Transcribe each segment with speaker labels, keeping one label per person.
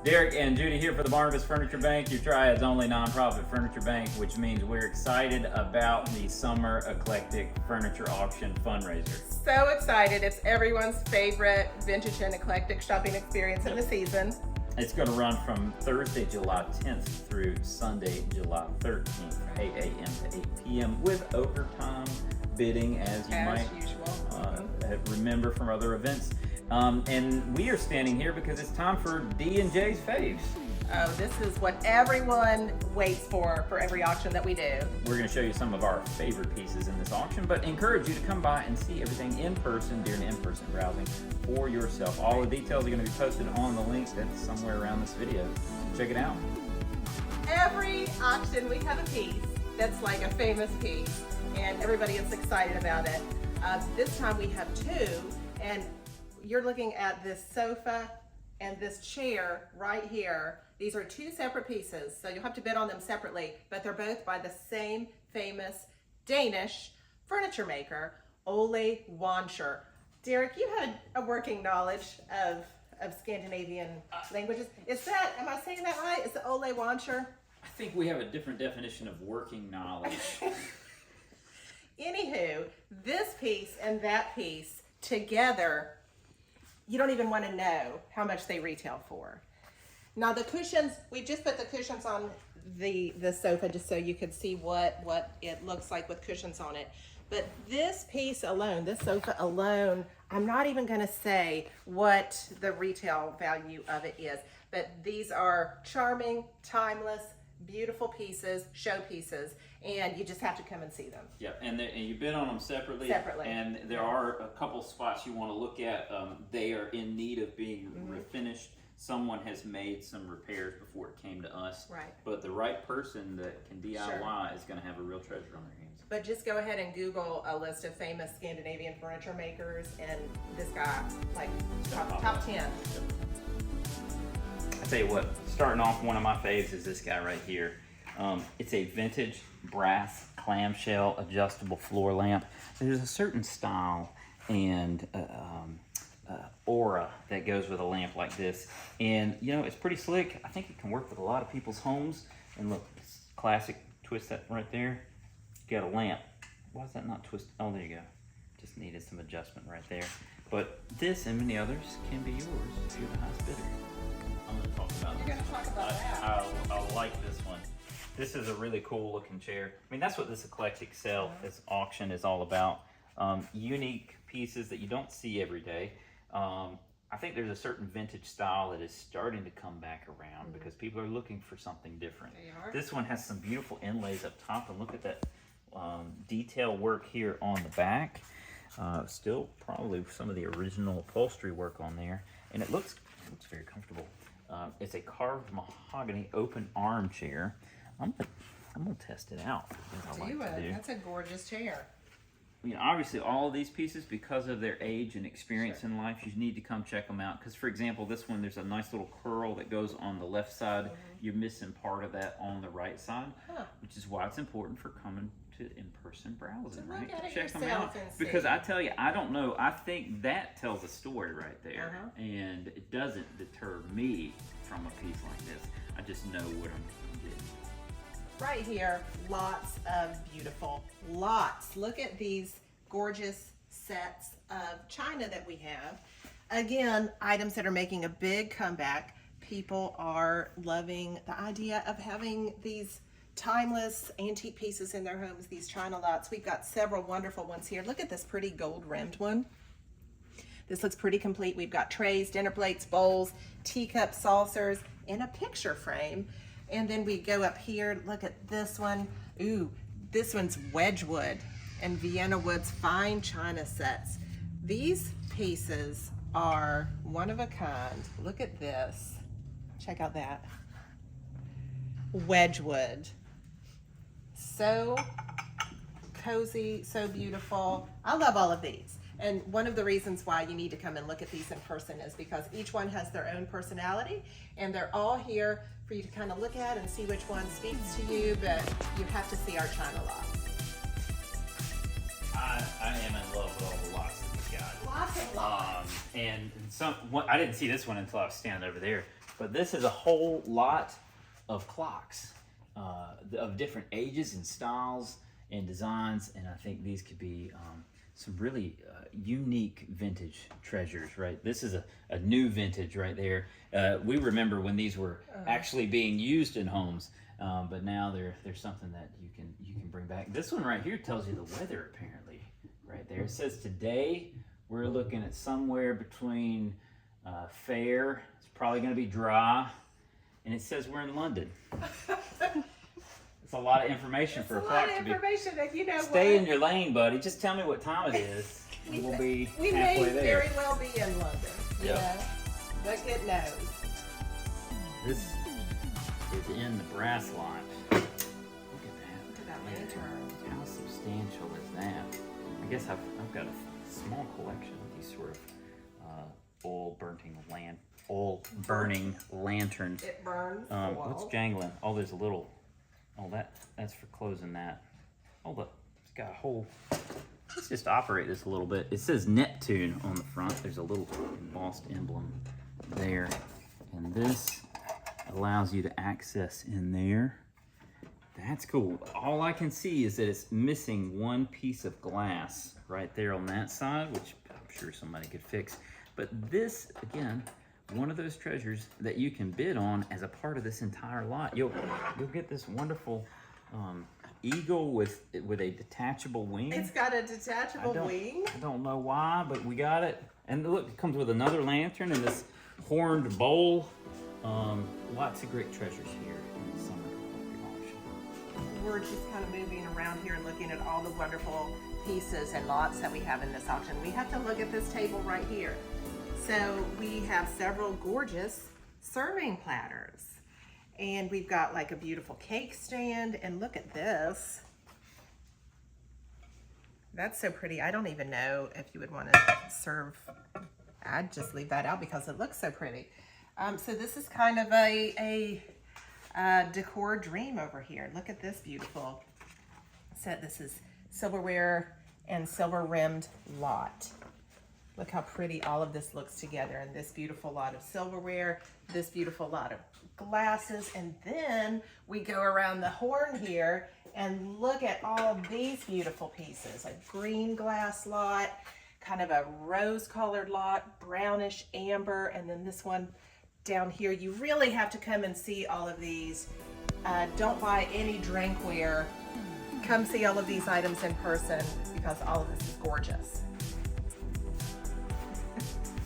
Speaker 1: Derek and Judy here for the Barnabas Furniture Bank, your Triad's only nonprofit furniture bank, which means we're excited about the Summer Eclectic Furniture Auction Fundraiser.
Speaker 2: So excited. It's everyone's favorite vintage and eclectic shopping experience of the season.
Speaker 1: It's going to run from Thursday, July 10th through Sunday, July 13th, 8 a.m. to 8 p.m. with overtime bidding as might remember from other events. And we are standing here because it's time for D&J's Faves.
Speaker 2: Oh, this is what everyone waits for every auction that we do.
Speaker 1: We're going to show you some of our favorite pieces in this auction, but encourage you to come by and see everything in person during in-person browsing for yourself. All the details are going to be posted on the link that's somewhere around this video. So check it out.
Speaker 2: Every auction we have a piece that's like a famous piece, and everybody is excited about it. This time we have two, and you're looking at this sofa and this chair right here. These are two separate pieces, so you'll have to bid on them separately, but they're both by the same famous Danish furniture maker, Ole Wanscher. Derek, you had a working knowledge of Scandinavian languages. Is that, am I saying that right? Is it Ole Wanscher?
Speaker 1: I think we have a different definition of working knowledge.
Speaker 2: Anywho, this piece and that piece together, you don't even want to know how much they retail for. Now the cushions, we just put the cushions on the sofa just so you could see what it looks like with cushions on it. But this piece alone, this sofa alone, I'm not even going to say what the retail value of it is. But these are charming, timeless, beautiful pieces, show pieces, and you just have to come and see them.
Speaker 1: Yeah, and you bid on them separately.
Speaker 2: Separately.
Speaker 1: And there are a couple spots you want to look at. They are in need of being refinished. Someone has made some repairs before it came to us.
Speaker 2: Right.
Speaker 1: But the right person that can DIY is going to have a real treasure on their hands.
Speaker 2: But just go ahead and Google a list of famous Scandinavian furniture makers, and this guy, like top 10.
Speaker 1: I tell you what, starting off, one of my faves is this guy right here. It's a vintage brass clamshell adjustable floor lamp. There's a certain style and aura that goes with a lamp like this, and you know, it's pretty slick. I think it can work with a lot of people's homes. And look, it's classic, twist that right there, you got a lamp. Why is that not twisted? Oh, there you go. Just needed some adjustment right there. But this and many others can be yours if you're the highest bidder. I'm going to talk about
Speaker 2: You're going to talk about that.
Speaker 1: I like this one. This is a really cool looking chair. I mean, that's what this eclectic sale, this auction is all about. Unique pieces that you don't see every day. I think there's a certain vintage style that is starting to come back around because people are looking for something different.
Speaker 2: They are.
Speaker 1: This one has some beautiful inlays up top, and look at that detail work here on the back. Still probably some of the original upholstery work on there, and it looks very comfortable. It's a carved mahogany open armchair. I'm gonna test it out. As I like to do.
Speaker 2: That's a gorgeous chair.
Speaker 1: You know, obviously all of these pieces, because of their age and experience in life, you need to come check them out. Because, for example, this one, there's a nice little curl that goes on the left side. You're missing part of that on the right side, which is why it's important for coming to in-person browsing,
Speaker 2: So
Speaker 1: right?
Speaker 2: look at it
Speaker 1: Check them
Speaker 2: yourself
Speaker 1: out.
Speaker 2: and see.
Speaker 1: Because I tell you, I don't know. I think that tells a story right there, and it doesn't deter me from a piece like this. I just know what I'm getting.
Speaker 2: Right here, lots of beautiful, lots. Look at these gorgeous sets of china that we have. Again, items that are making a big comeback. People are loving the idea of having these timeless antique pieces in their homes, these china lots. We've got several wonderful ones here. Look at this pretty gold rimmed one. This looks pretty complete. We've got trays, dinner plates, bowls, teacups, saucers, in a picture frame. And then we go up here, look at this one. Ooh, this one's Wedgwood and Vienna Wood's fine china sets. These pieces are one of a kind. Look at this. Check out that. Wedgwood. So cozy, so beautiful. I love all of these. And one of the reasons why you need to come and look at these in person is because each one has their own personality, and they're all here for you to kind of look at and see which one speaks to you, but you have to see our china lots.
Speaker 1: I am in love with all the lots that we've got.
Speaker 2: Lots of lots.
Speaker 1: And some, I didn't see this one until I was standing over there. But this is a whole lot of clocks of different ages and styles and designs, and I think these could be some really unique vintage treasures, right? This is a new vintage right there. We remember when these were actually being used in homes, but now they're something that you can bring back. This one right here tells you the weather, apparently, right there. It says today we're looking at somewhere between fair, it's probably going to be dry, and it says we're in London. It's a lot of information for a clock to be.
Speaker 2: That you know.
Speaker 1: Stay in your lane, buddy. Just tell me what time it is. And we'll be
Speaker 2: we
Speaker 1: halfway
Speaker 2: may
Speaker 1: there.
Speaker 2: very well be in London.
Speaker 1: Yep.
Speaker 2: Yeah. But it knows.
Speaker 1: This is in the brass line. Look at that.
Speaker 2: Look at that lantern.
Speaker 1: How substantial is that? I guess I've got a small collection of these sort of oil burning lanterns.
Speaker 2: It burns.
Speaker 1: What's jangling? Oh, there's a little. Oh, that's for closing that. Oh, look, it's got a whole. Let's just operate this a little bit. It says Neptune on the front. There's a little embossed emblem there, and this allows you to access in there. That's cool. All I can see is that it's missing one piece of glass right there on that side, which I'm sure somebody could fix. But this, again, one of those treasures that you can bid on as a part of this entire lot. You'll get this wonderful eagle with a detachable wing.
Speaker 2: It's got a detachable wing.
Speaker 1: I don't know why, but we got it. And look, it comes with another lantern and this horned bowl. Lots of great treasures here in the summer auction.
Speaker 2: We're just kind of moving around here and looking at all the wonderful pieces and lots that we have in this auction. We have to look at this table right here. So we have several gorgeous serving platters. And we've got like a beautiful cake stand, and look at this. That's so pretty. I don't even know if you would want to serve. I'd just leave that out because it looks so pretty. So this is kind of a decor dream over here. Look at this beautiful set. This is silverware and silver rimmed lot. Look how pretty all of this looks together, and this beautiful lot of silverware, this beautiful lot of glasses, and then we go around the horn here and look at all of these beautiful pieces. A green glass lot, kind of a rose colored lot, brownish amber, and then this one down here. You really have to come and see all of these. Don't buy any drinkware. Come see all of these items in person because all of this is gorgeous.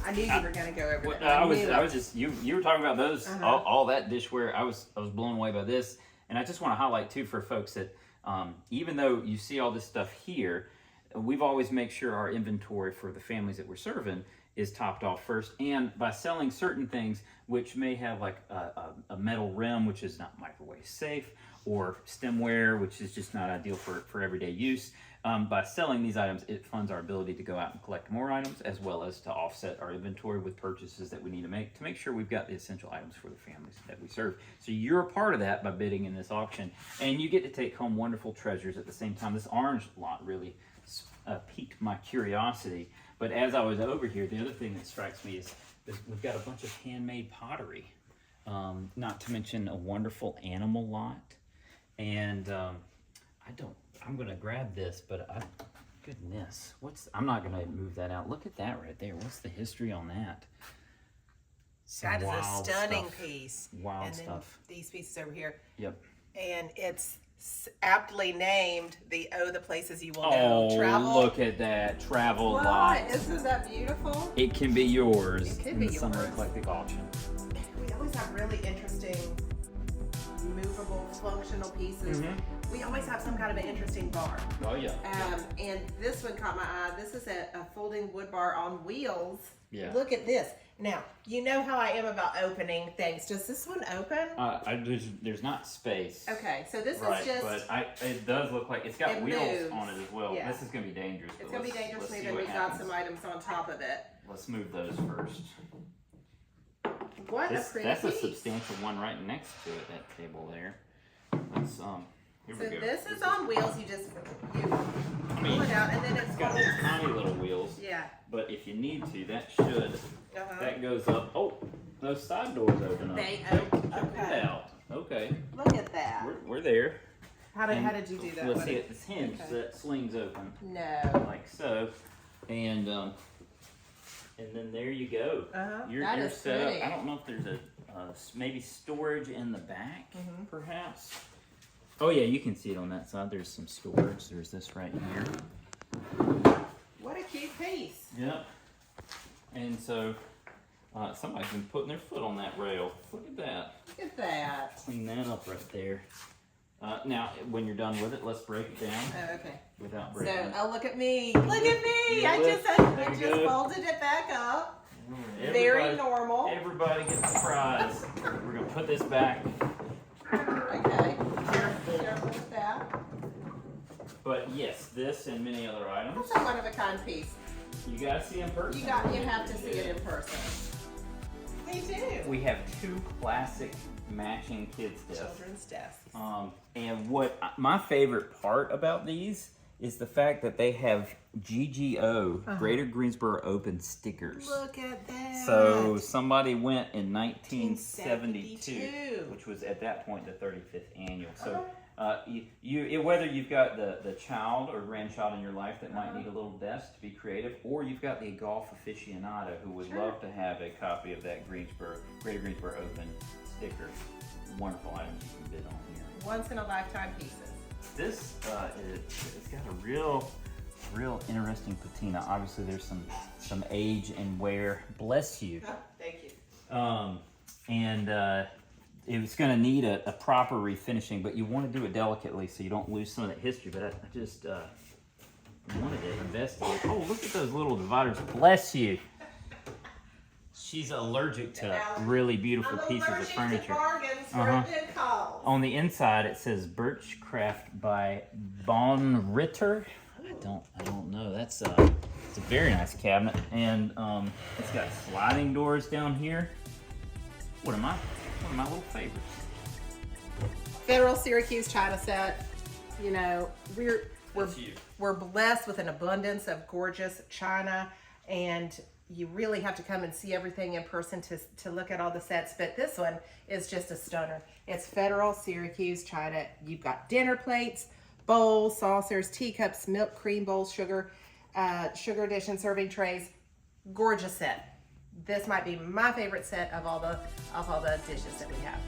Speaker 2: I knew you were going to go over that.
Speaker 1: I was just you were talking about those all that dishware. I was blown away by this, and I just want to highlight too for folks that even though you see all this stuff here, we've always make sure our inventory for the families that we're serving is topped off first, and by selling certain things which may have like a metal rim which is not microwave safe, or stemware which is just not ideal for everyday use. By selling these items, it funds our ability to go out and collect more items, as well as to offset our inventory with purchases that we need to make sure we've got the essential items for the families that we serve. So you're a part of that by bidding in this auction, and you get to take home wonderful treasures at the same time. This orange lot really piqued my curiosity. But as I was over here, the other thing that strikes me is that we've got a bunch of handmade pottery, not to mention a wonderful animal lot. And I'm gonna grab this, but goodness, I'm not gonna move that out. Look at that right there. What's the history on that?
Speaker 2: That is a stunning piece.
Speaker 1: Wild
Speaker 2: and then
Speaker 1: stuff.
Speaker 2: These pieces over here.
Speaker 1: Yep.
Speaker 2: And it's aptly named the Places You Will Know. Travel.
Speaker 1: Look at that. Travel
Speaker 2: What?
Speaker 1: lot.
Speaker 2: Isn't that beautiful?
Speaker 1: It can be yours
Speaker 2: It could
Speaker 1: in
Speaker 2: be
Speaker 1: the Summer
Speaker 2: yours.
Speaker 1: Eclectic auction.
Speaker 2: We always have really interesting movable functional pieces. We always have some kind of an interesting bar.
Speaker 1: Oh yeah.
Speaker 2: And this one caught my eye. This is a folding wood bar on wheels.
Speaker 1: Yeah.
Speaker 2: Look at this. Now, you know how I am about opening things. Does this one open?
Speaker 1: There's not space.
Speaker 2: Okay, so this
Speaker 1: Right,
Speaker 2: is just.
Speaker 1: but it does look like it's got
Speaker 2: It
Speaker 1: wheels
Speaker 2: moves.
Speaker 1: on it as well.
Speaker 2: Yeah.
Speaker 1: This is gonna be dangerous.
Speaker 2: It's
Speaker 1: but
Speaker 2: going to be
Speaker 1: let's-
Speaker 2: dangerous
Speaker 1: let's
Speaker 2: to
Speaker 1: see
Speaker 2: move, and
Speaker 1: what
Speaker 2: we've got
Speaker 1: happens.
Speaker 2: some items on top of it.
Speaker 1: Let's move those first.
Speaker 2: What a pretty
Speaker 1: That's a
Speaker 2: piece.
Speaker 1: substantial one right next to it. That table there. Let's here
Speaker 2: So
Speaker 1: we go.
Speaker 2: this is on wheels. You just pull it out, and then it's
Speaker 1: got these tiny little wheels.
Speaker 2: Yeah.
Speaker 1: But if you need to, that should. That goes up. Oh, those side doors open up.
Speaker 2: They open.
Speaker 1: Check
Speaker 2: Okay.
Speaker 1: it out. Okay.
Speaker 2: Look at that.
Speaker 1: We're there.
Speaker 2: How did you do that?
Speaker 1: Let's see, it's hinged
Speaker 2: Okay.
Speaker 1: so that slings open
Speaker 2: No.
Speaker 1: like so, and then there you go. You're
Speaker 2: That is
Speaker 1: set
Speaker 2: pretty.
Speaker 1: up. I don't know if there's a maybe storage in the back,
Speaker 2: Mm-hmm.
Speaker 1: perhaps. Oh yeah, you can see it on that side. There's some storage. There's this right here.
Speaker 2: What a cute piece.
Speaker 1: Yep. And so somebody's been putting their foot on that rail. Look at that.
Speaker 2: Look at that.
Speaker 1: Clean that up right there. Now, when you're done with it, let's break it down
Speaker 2: Oh, okay.
Speaker 1: without
Speaker 2: So,
Speaker 1: breaking it.
Speaker 2: oh, look at me. Look at me.
Speaker 1: You
Speaker 2: I
Speaker 1: lift.
Speaker 2: just
Speaker 1: There you go.
Speaker 2: folded it back up.
Speaker 1: Everybody-
Speaker 2: Very normal.
Speaker 1: Everybody gets a prize. We're going to put this back.
Speaker 2: Okay. Careful with that.
Speaker 1: But yes, this and many other items,
Speaker 2: That's a one-of-a-kind piece.
Speaker 1: you got to see in person.
Speaker 2: You have to see it in person. Me too.
Speaker 1: We have two classic matching kids desks.
Speaker 2: Children's desks.
Speaker 1: And what my favorite part about these is the fact that they have GGO, Greater Greensboro Open stickers.
Speaker 2: Look at that.
Speaker 1: So somebody went in 1972,
Speaker 2: 1972.
Speaker 1: which was at that point the 35th annual. So whether you've got the child or grandchild in your life that might need a little desk to be creative, or you've got the golf aficionado who would love to have a copy of that Greater Greensboro Open sticker. Wonderful items you can bid on here.
Speaker 2: Once in a lifetime pieces.
Speaker 1: This it's got a real interesting patina. Obviously, there's some age and wear. Bless you.
Speaker 2: Thank you.
Speaker 1: And it's going to need a proper refinishing, but you want to do it delicately so you don't lose some of that history. But I just wanted to investigate. Oh, look at those little dividers. Bless you. She's allergic to really beautiful pieces of furniture.
Speaker 2: To bargains for a good cause.
Speaker 1: On the inside, it says Birchcraft by Von Ritter. I don't know. It's a very nice cabinet, and it's got sliding doors down here. One of my little favorites.
Speaker 2: Federal Syracuse China set. You know,
Speaker 1: That's you.
Speaker 2: we're blessed with an abundance of gorgeous china, and you really have to come and see everything in person to look at all the sets. But this one is just a stunner. It's Federal Syracuse China. You've got dinner plates, bowls, saucers, teacups, milk, cream bowls, sugar dish and serving trays. Gorgeous set. This might be my favorite set of all the dishes that we have.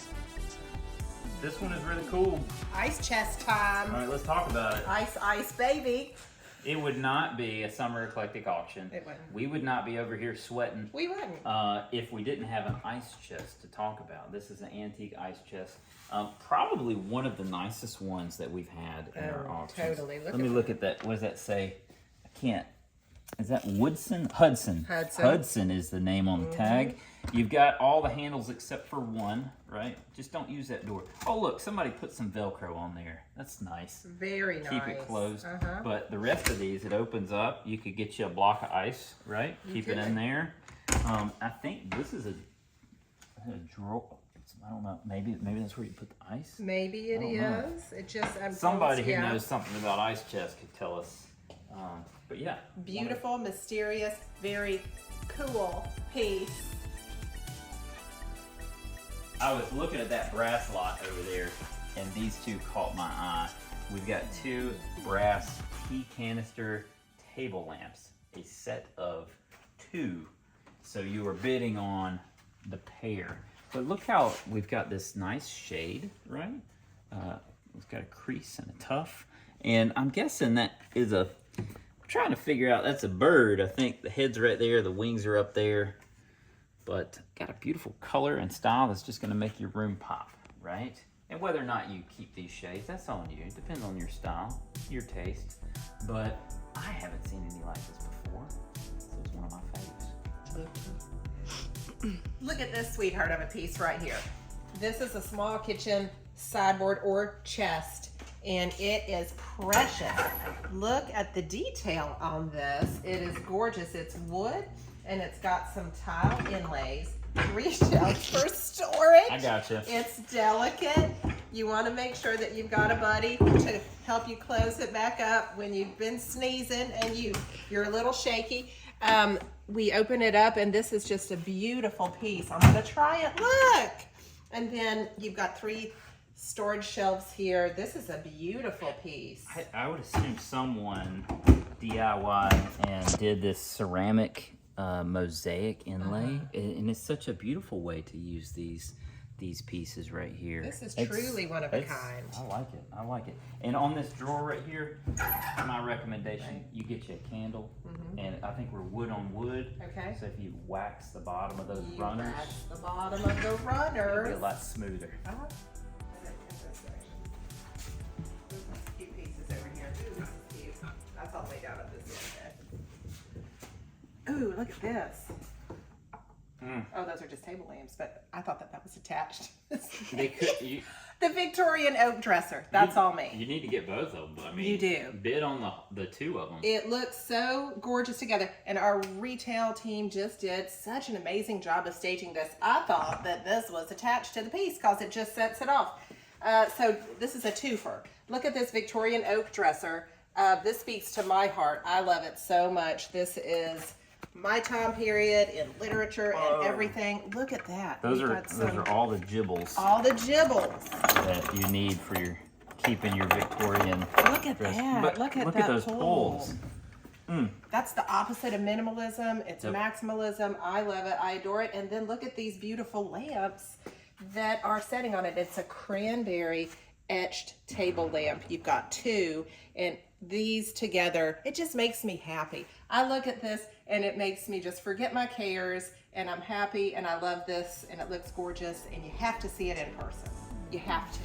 Speaker 1: This one is really cool.
Speaker 2: Ice chest time.
Speaker 1: All right, let's talk about it.
Speaker 2: Ice baby.
Speaker 1: It would not be a summer eclectic auction.
Speaker 2: It wouldn't.
Speaker 1: We would not be over here sweating
Speaker 2: We wouldn't.
Speaker 1: if we didn't have an ice chest to talk about. This is an antique ice chest. Probably one of the nicest ones that we've had in our auctions.
Speaker 2: Totally.
Speaker 1: Let me look at that. What does that say? I can't. Is that Woodson? Hudson. Hudson is the name on the tag. You've got all the handles except for one, right? Just don't use that door. Oh, look, somebody put some Velcro on there. That's nice.
Speaker 2: Very nice.
Speaker 1: Keep it closed.
Speaker 2: Uh-huh.
Speaker 1: But the rest of these, it opens up. You could get you a block of ice, right? Keep it in there. I think this is a drawer. I don't know. Maybe that's where you put the ice.
Speaker 2: Maybe it is. It just
Speaker 1: Somebody who knows something about ice chests could tell us. But yeah.
Speaker 2: Beautiful, mysterious, very cool piece.
Speaker 1: I was looking at that brass lot over there, and these two caught my eye. We've got two brass tea canister table lamps, a set of two. So you are bidding on the pair. But look how we've got this nice shade, right? It's got a crease and a tuff. And I'm guessing that is I'm trying to figure out, that's a bird. I think the head's right there, the wings are up there. But got a beautiful color and style that's just gonna make your room pop, right? And whether or not you keep these shades, that's on you. It depends on your style, your taste. But I haven't seen any like this before. So it's one of my favorites.
Speaker 2: Look at this sweetheart of a piece right here. This is a small kitchen sideboard or chest, and it is precious. Look at the detail on this. It is gorgeous. It's wood, and it's got some tile inlays, 3 shelves for storage.
Speaker 1: I gotcha.
Speaker 2: It's delicate. You want to make sure that you've got a buddy to help you close it back up when you've been sneezing and you're a little shaky. we open it up and this is just a beautiful piece. I'm gonna try it, look! And then you've got 3 storage shelves here. This is a beautiful piece.
Speaker 1: I would assume someone DIY and did this ceramic mosaic inlay, and it's such a beautiful way to use these pieces right here.
Speaker 2: This is truly one of a kind.
Speaker 1: I like it. I like it. And on this drawer right here, my recommendation: you get you a candle, and I think we're wood on wood.
Speaker 2: Okay.
Speaker 1: So if you wax the bottom of those runners,
Speaker 2: Wax the bottom of the
Speaker 1: it'll
Speaker 2: runners.
Speaker 1: be a lot smoother.
Speaker 2: Cute pieces over here. Ooh, this is cute. That's all the way down at this end. Ooh, look at this. Oh, those are just table lamps, but I thought that was attached.
Speaker 1: They could.
Speaker 2: The Victorian oak dresser. That's all me.
Speaker 1: You need to get both of them. I mean,
Speaker 2: You do.
Speaker 1: Bid on the 2 of them.
Speaker 2: It looks so gorgeous together, and our retail team just did such an amazing job of staging this. I thought that this was attached to the piece because it just sets it off. So this is a twofer. Look at this Victorian oak dresser. This speaks to my heart. I love it so much. This is my time period in literature and everything. Look at that.
Speaker 1: Those are all the gibbles
Speaker 2: all the gibbles.
Speaker 1: that you need for your keeping your Victorian.
Speaker 2: Look at
Speaker 1: dress.
Speaker 2: that.
Speaker 1: But
Speaker 2: look at
Speaker 1: those poles.
Speaker 2: That's the opposite of minimalism. It's maximalism. I love it. I adore it. And then look at these beautiful lamps that are setting on it. It's a cranberry etched table lamp. You've got 2, and these together, it just makes me happy. I look at this and it makes me just forget my cares, and I'm happy, and I love this, and it looks gorgeous, and you have to see it in person. You have to.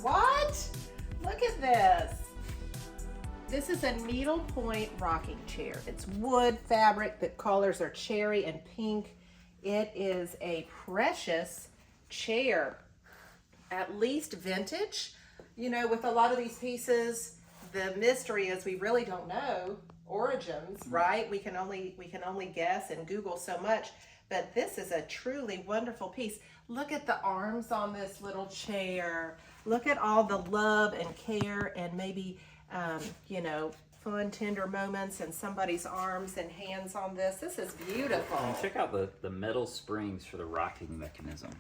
Speaker 2: What? Look at this. This is a needlepoint rocking chair. It's wood fabric. The colors are cherry and pink. It is a precious chair, at least vintage. You know, with a lot of these pieces, the mystery is we really don't know origins, right? We can only guess and Google so much. But this is a truly wonderful piece. Look at the arms on this little chair. Look at all the love and care and maybe, you know, fun, tender moments and somebody's arms and hands on this. This is beautiful.
Speaker 1: And check out the metal springs for the rocking mechanism,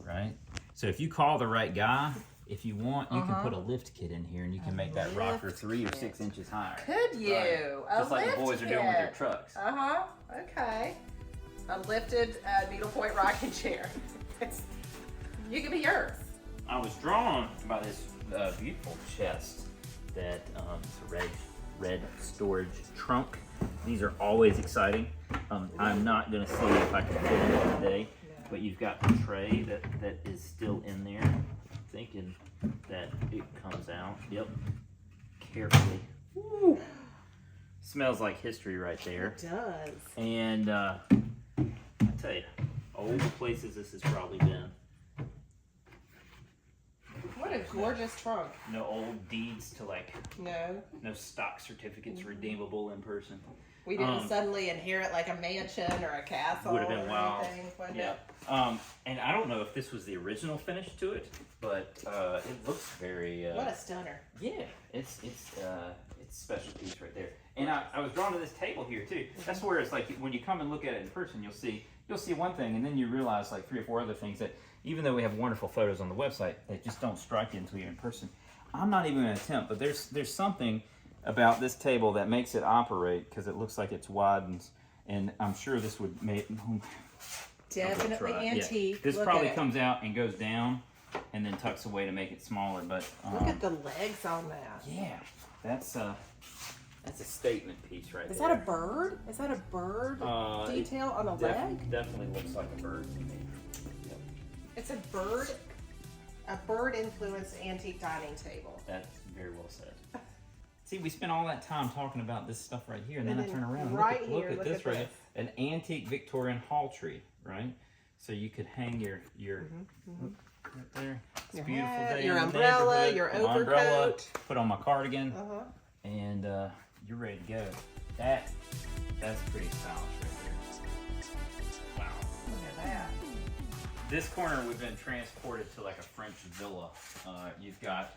Speaker 1: right? So if you call the right guy, if you want, you can put a lift kit in here and you can make that rocker 3 or 6 inches higher.
Speaker 2: Could you?
Speaker 1: Right. Just like the boys are doing with their trucks.
Speaker 2: Okay. A lifted needlepoint rocking chair. You can be yours.
Speaker 1: I was drawn by this beautiful chest that it's a red storage trunk. These are always exciting. I'm not gonna see if I can fit in it today, but you've got the tray that is still in there. Thinking that it comes out. Yep. Carefully. Woo. Smells like history right there.
Speaker 2: It does.
Speaker 1: And I tell you, all the places this has probably been.
Speaker 2: What a gorgeous trunk.
Speaker 1: No old deeds to no stock certificates redeemable in person.
Speaker 2: We didn't suddenly inherit like a mansion or a castle.
Speaker 1: Would have been wild.
Speaker 2: Yeah.
Speaker 1: And I don't know if this was the original finish to it, but it looks very.
Speaker 2: What a stunner.
Speaker 1: Yeah, it's a special piece right there. And I was drawn to this table here too. That's where it's like when you come and look at it in person, you'll see one thing, and then you realize like 3 or 4 other things that even though we have wonderful photos on the website, they just don't strike you until you're in person. I'm not even going to attempt, but there's something about this table that makes it operate because it looks like it's wide, and I'm sure this would make
Speaker 2: Definitely antique.
Speaker 1: Yeah. This
Speaker 2: Look
Speaker 1: probably
Speaker 2: at it.
Speaker 1: comes out and goes down and then tucks away to make it smaller, but
Speaker 2: Look at the legs on that.
Speaker 1: yeah, that's a statement piece right there.
Speaker 2: Is that a bird? Is that a bird detail on a leg?
Speaker 1: Definitely looks like a bird to me. Yep.
Speaker 2: It's a bird influenced antique dining table.
Speaker 1: That's very well said. See, we spent all that time talking about this stuff right here, and then I turn around and
Speaker 2: right
Speaker 1: look
Speaker 2: here,
Speaker 1: at
Speaker 2: look
Speaker 1: this
Speaker 2: at
Speaker 1: right
Speaker 2: this.
Speaker 1: here. An antique Victorian hall tree, right? So you could hang your look, right there. It's
Speaker 2: Your
Speaker 1: beautiful
Speaker 2: hat,
Speaker 1: day
Speaker 2: your
Speaker 1: in the
Speaker 2: umbrella,
Speaker 1: neighborhood.
Speaker 2: your
Speaker 1: Put my umbrella,
Speaker 2: overcoat.
Speaker 1: put on my cardigan,
Speaker 2: Uh-huh.
Speaker 1: and you're ready to go. That's pretty stylish right there. Wow.
Speaker 2: Look at that.
Speaker 1: This corner we've been transported to like a French villa. You've got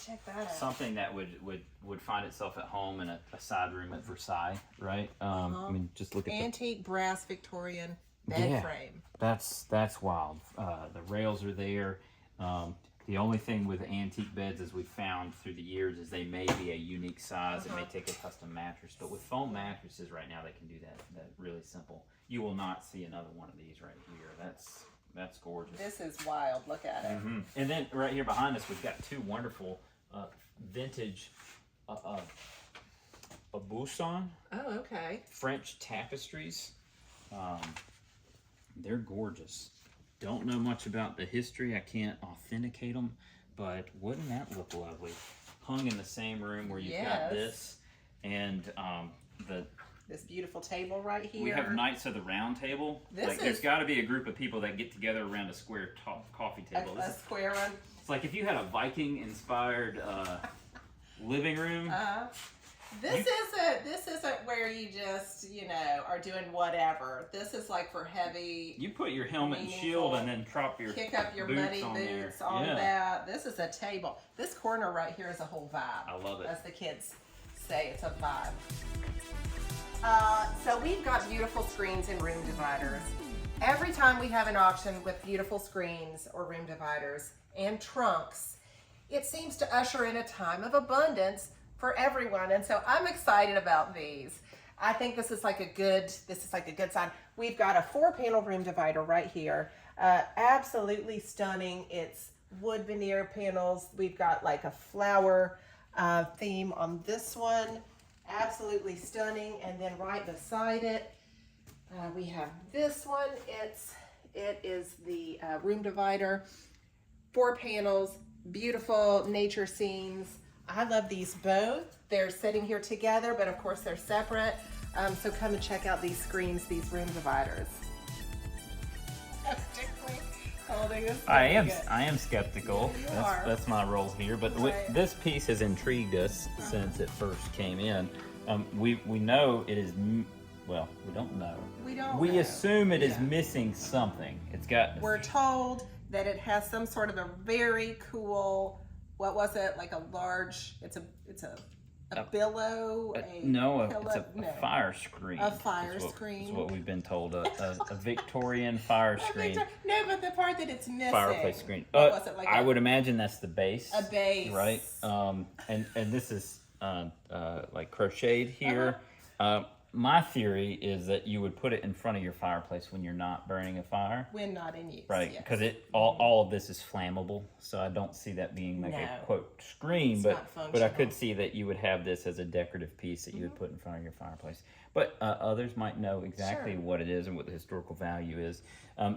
Speaker 2: Check that out.
Speaker 1: Something that would find itself at home in a side room at Versailles, right? I mean, just look at
Speaker 2: antique brass Victorian bed frame.
Speaker 1: That's wild. The rails are there. The only thing with antique beds, as we've found through the years, is they may be a unique size. It may take a custom mattress, but with foam mattresses right now, they can do that. That really simple. You will not see another one of these right here. That's gorgeous.
Speaker 2: This is wild. Look at it.
Speaker 1: And then right here behind us, we've got two wonderful vintage Aubusson
Speaker 2: Oh, okay.
Speaker 1: French tapestries. They're gorgeous. Don't know much about the history. I can't authenticate them, but wouldn't that look lovely? Hung in the same room where you've got this and
Speaker 2: this beautiful table right here.
Speaker 1: We have Knights of the Round Table. There's got to be a group of people that get together around a square coffee table.
Speaker 2: A square one.
Speaker 1: It's like if you had a Viking-inspired living room.
Speaker 2: This isn't where you just, are doing whatever. This is like for heavy.
Speaker 1: You put your helmet and shield and then drop your
Speaker 2: kick up your muddy boots on that. This is a table. This corner right here is a whole vibe.
Speaker 1: I love it.
Speaker 2: As the kids say, it's a vibe. So we've got beautiful screens and room dividers. Every time we have an auction with beautiful screens or room dividers and trunks, it seems to usher in a time of abundance for everyone, and so I'm excited about these. I think this is like a good sign. We've got a 4-panel room divider right here, absolutely stunning. It's wood veneer panels. We've got like a flower theme on this one, absolutely stunning. And then right beside it, we have this one. It is the room divider, 4 panels, beautiful nature scenes. I love these both. They're sitting here together, but of course they're separate. So come and check out these screens, these room dividers.
Speaker 1: I am skeptical. That's my role here. But this piece has intrigued us since it first came in. We know it is. Well, we don't know. We assume it is missing something. It's got.
Speaker 2: We're told that it has some sort of a very cool. What was it? Like a large, it's a billow?
Speaker 1: It's a fire screen.
Speaker 2: A fire screen.
Speaker 1: Is what we've been told. A Victorian fire screen.
Speaker 2: No, but the part that it's missing.
Speaker 1: Fireplace screen.
Speaker 2: What was it, like
Speaker 1: I would imagine that's the base.
Speaker 2: A base.
Speaker 1: Right? And this is like crocheted here. My theory is that you would put it in front of your fireplace when you're not burning a fire.
Speaker 2: When not in use.
Speaker 1: Right, because all of this is flammable, so I don't see that being like a quote screen, but I could see that you would have this as a decorative piece that you would put in front of your fireplace. But others might know exactly what it is and what the historical value is.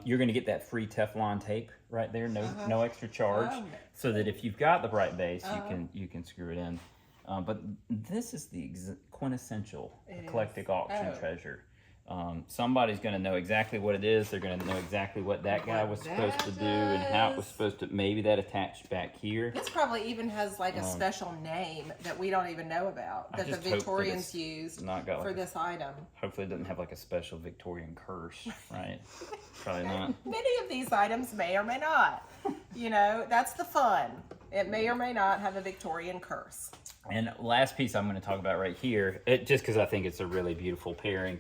Speaker 1: You're going to get that free Teflon tape right there, no extra charge, so that if you've got the right base, you can screw it in. But this is the quintessential eclectic auction treasure. Somebody's going to know exactly what it is. They're going to know exactly what that guy was supposed to do and how it was supposed to. Maybe that attached back here.
Speaker 2: This probably even has like a special name that we don't even know about that the Victorians used for this item.
Speaker 1: Hopefully, it doesn't have like a special Victorian curse, right? Probably not.
Speaker 2: Many of these items may or may not. That's the fun. It may or may not have a Victorian curse.
Speaker 1: And last piece I'm going to talk about right here, just because I think it's a really beautiful pairing.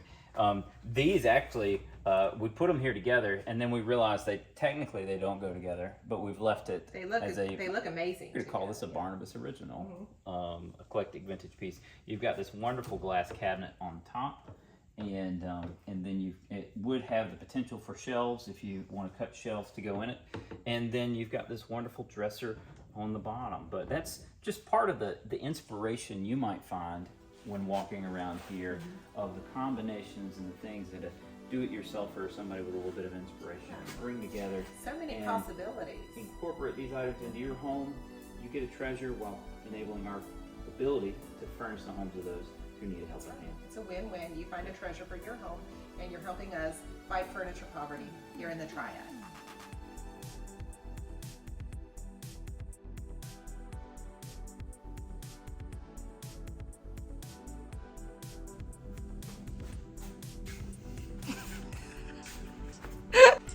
Speaker 1: These actually, we put them here together, and then we realized that technically they don't go together, but we've left it
Speaker 2: they look amazing.
Speaker 1: We call this a Barnabas original, eclectic vintage piece. You've got this wonderful glass cabinet on top, and then it would have the potential for shelves if you want to cut shelves to go in it, and then you've got this wonderful dresser on the bottom. But that's just part of the inspiration you might find when walking around here of the combinations and the things that a do-it-yourselfer or somebody with a little bit of inspiration bring together.
Speaker 2: So many possibilities.
Speaker 1: Incorporate these items into your home. You get a treasure while enabling our ability to furnish the homes of those who need a helping hand.
Speaker 2: It's a win-win. You find a treasure for your home, and you're helping us fight furniture poverty here in the Triad.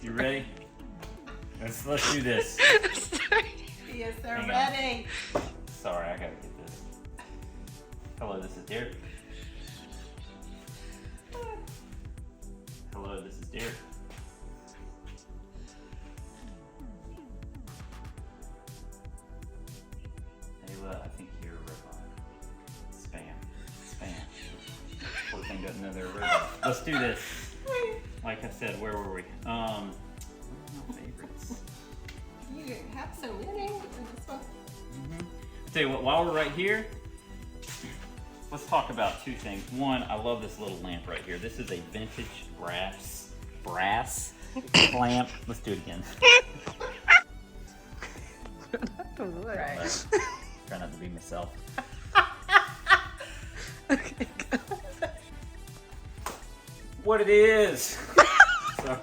Speaker 1: You ready? Let's do this.
Speaker 2: Yes, they're ready.
Speaker 1: Sorry, I gotta get this. Hello, this is Derek. Hello, this is Derek. Ayla, I think you're a robot. Spam. Poor thing doesn't know they're a robot. Let's do this. Like I said, where were we? What are my favorites?
Speaker 2: You have so many. This one.
Speaker 1: Tell you what, while we're right here, let's talk about two things. One, I love this little lamp right here. This is a vintage brass lamp. Let's do it again.
Speaker 2: Right.
Speaker 1: Try not to be myself.
Speaker 3: Okay, go.
Speaker 1: What it is. Sorry.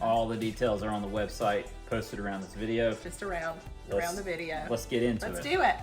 Speaker 1: All the details are on the website posted around this video.
Speaker 2: Just around
Speaker 1: Let's-
Speaker 2: the video.
Speaker 1: Let's get into it.
Speaker 2: Let's do it.